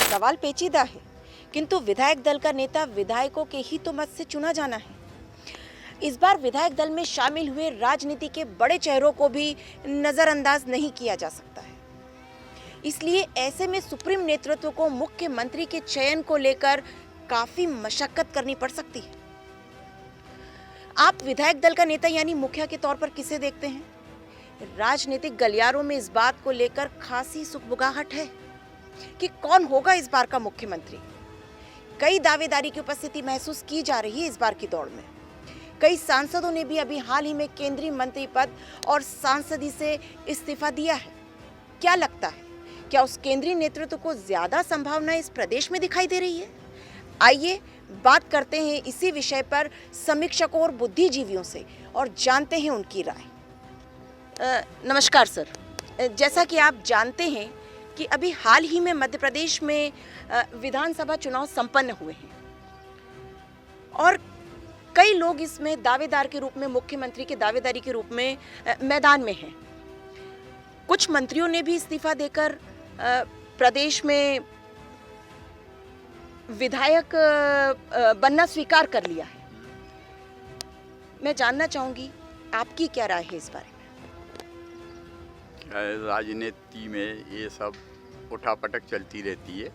सवाल पेचीदा है, किंतु विधायक दल का नेता विधायकों के ही तो मत से चुना जाना है। इस बार विधायक दल में शामिल हुए राजनीति के बड़े चेहरों को भी नजरअंदाज नहीं किया जा सकता है। इसलिए ऐसे में सुप्रीम नेतृत्व को मुख्यमंत्री के चयन को लेकर काफी मशक्कत करनी पड़ सकती है। आप विधायक दल का नेता यानी मुखिया के तौर पर किसे देखते हैं? राजनीतिक गलियारों में इस बात को लेकर खासी सुगबुगाहट है कि कौन होगा इस बार का मुख्यमंत्री। कई दावेदारी की उपस्थिति महसूस की जा रही है इस बार की दौड़ में। कई सांसदों ने भी अभी हाल ही में केंद्रीय मंत्री पद और सांसदी से इस्तीफा दिया है। क्या लगता है, क्या उस केंद्रीय नेतृत्व को ज्यादा संभावना इस प्रदेश में दिखाई दे रही है? आइए बात करते हैं इसी विषय पर समीक्षकों और बुद्धिजीवियों से और जानते हैं उनकी राय। नमस्कार सर, जैसा कि आप जानते हैं कि अभी हाल ही में मध्य प्रदेश में विधानसभा चुनाव संपन्न हुए हैं और कई लोग इसमें दावेदार के रूप में, मुख्यमंत्री के दावेदारी के रूप में मैदान में हैं। कुछ मंत्रियों ने भी इस्तीफा देकर प्रदेश में विधायक बनना स्वीकार कर लिया है। मैं जानना चाहूंगी आपकी क्या राय है इस बारे में? राजनीति में ये सब उठापटक चलती रहती है।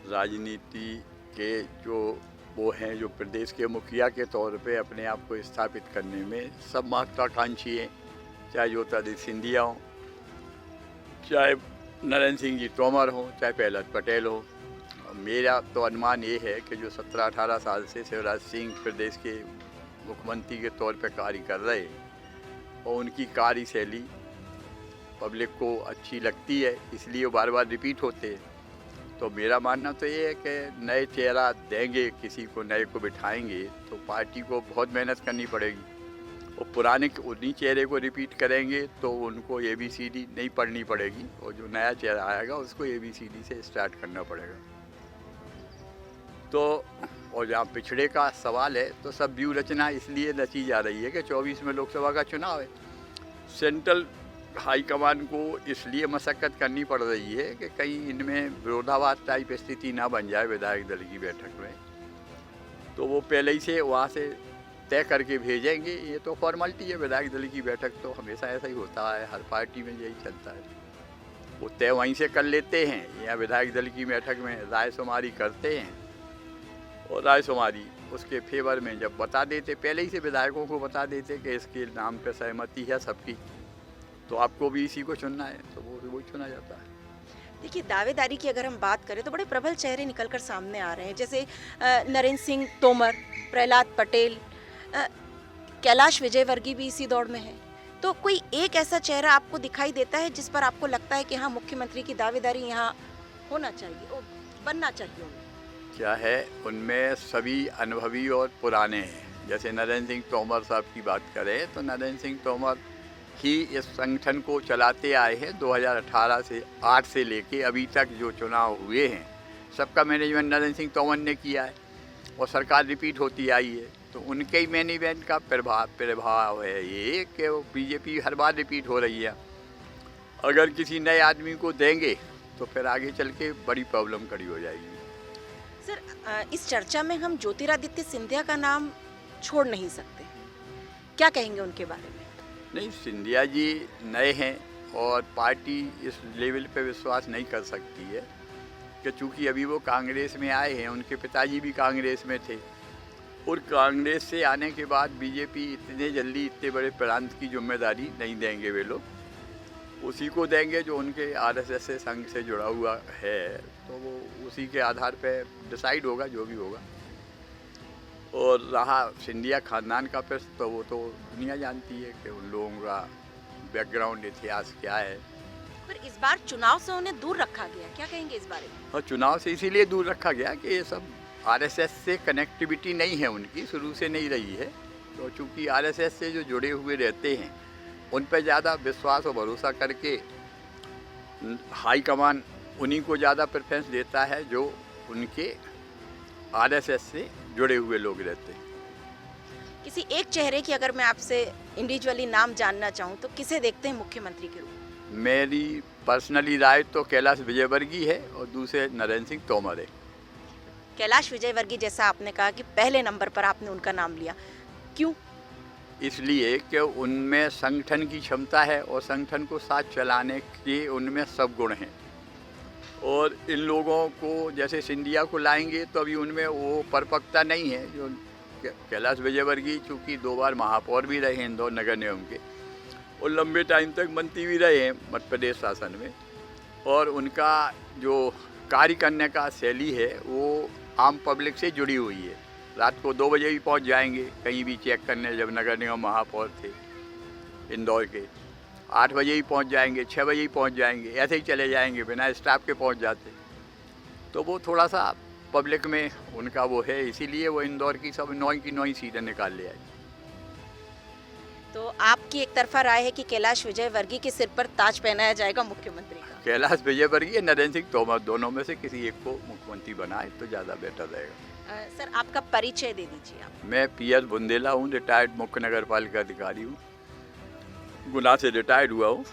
राजनीति के जो वो हैं, जो प्रदेश के मुखिया के तौर पे अपने आप को स्थापित करने में सब महत्वाकांक्षी हैं, चाहे ज्योतिरादित्य सिंधिया हो, चाहे नरेंद्र सिंह जी तोमर हो, चाहे प्रहलाद पटेल हो। मेरा तो अनुमान ये है कि जो 17-18 साल से शिवराज सिंह प्रदेश के मुख्यमंत्री के तौर पे कार्य कर रहे हैं और उनकी कार्यशैली पब्लिक को अच्छी लगती है, इसलिए वो बार बार रिपीट होते हैं। तो मेरा मानना तो ये है कि नए चेहरा देंगे, किसी को नए को बिठाएंगे तो पार्टी को बहुत मेहनत करनी पड़ेगी। और पुराने उन्हीं चेहरे को रिपीट करेंगे तो उनको ABCD नहीं पढ़नी पड़ेगी और जो नया चेहरा आएगा उसको ABCD से स्टार्ट करना पड़ेगा। तो और जहाँ पिछड़े का सवाल है तो सब व्यू रचना इसलिए रची जा रही है कि 24 में लोकसभा का चुनाव है। सेंट्रल हाईकमान को इसलिए मशक्कत करनी पड़ रही है कि कहीं इनमें विरोधाभास टाइप स्थिति ना बन जाए विधायक दल की बैठक में, तो वो पहले ही से वहाँ से तय करके भेजेंगे। ये तो फॉर्मेलिटी है, विधायक दल की बैठक तो हमेशा ऐसा ही होता है, हर पार्टी में यही चलता है। वो तय वहीं से कर लेते हैं या विधायक दल की बैठक में रायशुमारी करते हैं और रायशुमारी उसके फेवर में जब बता देते, पहले ही से विधायकों को बता देते कि इसके नाम पर सहमति है सबकी, तो आपको भी इसी को चुनना है, तो वो चुना जाता है। देखिए, दावेदारी की अगर हम बात करें तो बड़े प्रबल चेहरे निकलकर सामने आ रहे हैं, जैसे नरेंद्र सिंह तोमर, प्रहलाद पटेल, कैलाश विजयवर्गीय भी इसी दौड़ में है। तो कोई एक ऐसा चेहरा आपको दिखाई देता है जिस पर आपको लगता है कि हाँ, मुख्यमंत्री की दावेदारी यहाँ होना चाहिए और बनना चाहिए? क्या है, उनमें सभी अनुभवी और पुराने हैं। जैसे नरेंद्र सिंह तोमर साहब की बात करें तो नरेंद्र सिंह तोमर ही इस संगठन को चलाते आए हैं 2018 से 8 से लेके अभी तक जो चुनाव हुए हैं सबका मैनेजमेंट नरेंद्र सिंह तोमर ने किया है और सरकार रिपीट होती आई है। तो उनके ही मैनेजमेंट का प्रभाव है ये कि वो बीजेपी हर बार रिपीट हो रही है। अगर किसी नए आदमी को देंगे तो फिर आगे चल के बड़ी प्रॉब्लम खड़ी हो जाएगी। सर, इस चर्चा में हम ज्योतिरादित्य सिंधिया का नाम छोड़ नहीं सकते, क्या कहेंगे उनके बारे में? नहीं, सिंधिया जी नए हैं और पार्टी इस लेवल पे विश्वास नहीं कर सकती है कि चूँकि अभी वो कांग्रेस में आए हैं, उनके पिताजी भी कांग्रेस में थे और कांग्रेस से आने के बाद बीजेपी इतने जल्दी इतने बड़े प्रांत की जिम्मेदारी नहीं देंगे। वे लोग उसी को देंगे जो उनके RSS से संघ से जुड़ा हुआ है, तो वो उसी के आधार पे डिसाइड होगा जो भी होगा। और रहा सिंधिया खानदान का प्रश्न, तो वो तो दुनिया जानती है कि उन लोगों का बैकग्राउंड इतिहास क्या है। पर इस बार चुनाव से उन्हें दूर रखा गया, क्या कहेंगे इस बारे में? और चुनाव से इसीलिए दूर रखा गया कि ये सब RSS से कनेक्टिविटी नहीं है उनकी, शुरू से नहीं रही है। तो चूँकि RSS से जो जुड़े हुए रहते हैं उन पर ज़्यादा विश्वास और भरोसा करके हाईकमान उन्हीं को ज़्यादा प्रेफरेंस देता है जो उनके RSS से जुड़े हुए लोग रहते हैं। किसी एक चेहरे की अगर मैं आपसे इंडिविजुअली नाम जानना चाहूँ तो किसे देखते हैं मुख्यमंत्री के रूप में? मेरी पर्सनली राय तो कैलाश विजयवर्गीय है और दूसरे नरेंद्र सिंह तोमर है। कैलाश विजयवर्गीय, जैसा आपने कहा कि पहले नंबर पर आपने उनका नाम लिया, क्यों? इसलिए कि उनमें संगठन की क्षमता है और संगठन को साथ चलाने के उनमें सब गुण हैं। और इन लोगों को जैसे सिंधिया को लाएंगे तो अभी उनमें वो परिपक्वता नहीं है। जो कैलाश विजयवर्गीय चूँकि 2 बार महापौर भी रहे हैं इंदौर नगर निगम के और लंबे टाइम तक मंत्री भी रहे हैं मध्य प्रदेश शासन में, और उनका जो कार्य करने का शैली है वो आम पब्लिक से जुड़ी हुई है। रात को 2 बजे भी पहुंच जाएंगे कहीं भी चेक करने, जब नगर निगम महापौर थे इंदौर के 8 बजे ही पहुंच जाएंगे, 6 बजे ही पहुंच जाएंगे, ऐसे ही चले जाएंगे, बिना स्टाफ के पहुंच जाते। तो वो थोड़ा सा पब्लिक में उनका वो है, इसीलिए वो इंदौर की सब 9 की 9 सीटें निकाल ले आए। तो आपकी एक तरफा राय है कि कैलाश विजयवर्गीय के सिर पर ताज पहनाया जाएगा मुख्यमंत्री का? कैलाश विजयवर्गीय, नरेंद्र सिंह तोमर, दोनों में से किसी एक को मुख्यमंत्री बनाए तो ज़्यादा बेटर रहेगा। सर, आपका परिचय दे दीजिए आप। मैं PS बुंदेला हूँ, रिटायर्ड मुख्य नगर पालिका अधिकारी हूँ, गुना से रिटायर्ड हुआ हूँ।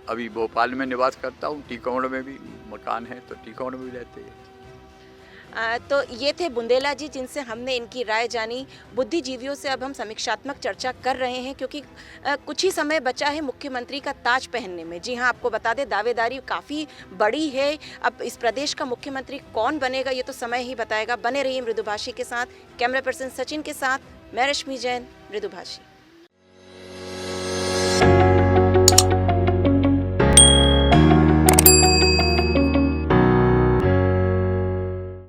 अभी भोपाल में निवास करता हूँ, टीकमगढ़ में भी मकान है तो टीकमगढ़ में भी रहते हैं। तो ये थे बुंदेला जी, जिनसे हमने इनकी राय जानी। बुद्धिजीवियों से अब हम समीक्षात्मक चर्चा कर रहे हैं, क्योंकि कुछ ही समय बचा है मुख्यमंत्री का ताज पहनने में। जी हाँ, आपको बता दें, दावेदारी काफ़ी बड़ी है। अब इस प्रदेश का मुख्यमंत्री कौन बनेगा ये तो समय ही बताएगा। बने रहिए मृदुभाषी के साथ। कैमरा पर्सन सचिन के साथ मैं रश्मि जैन, मृदुभाषी।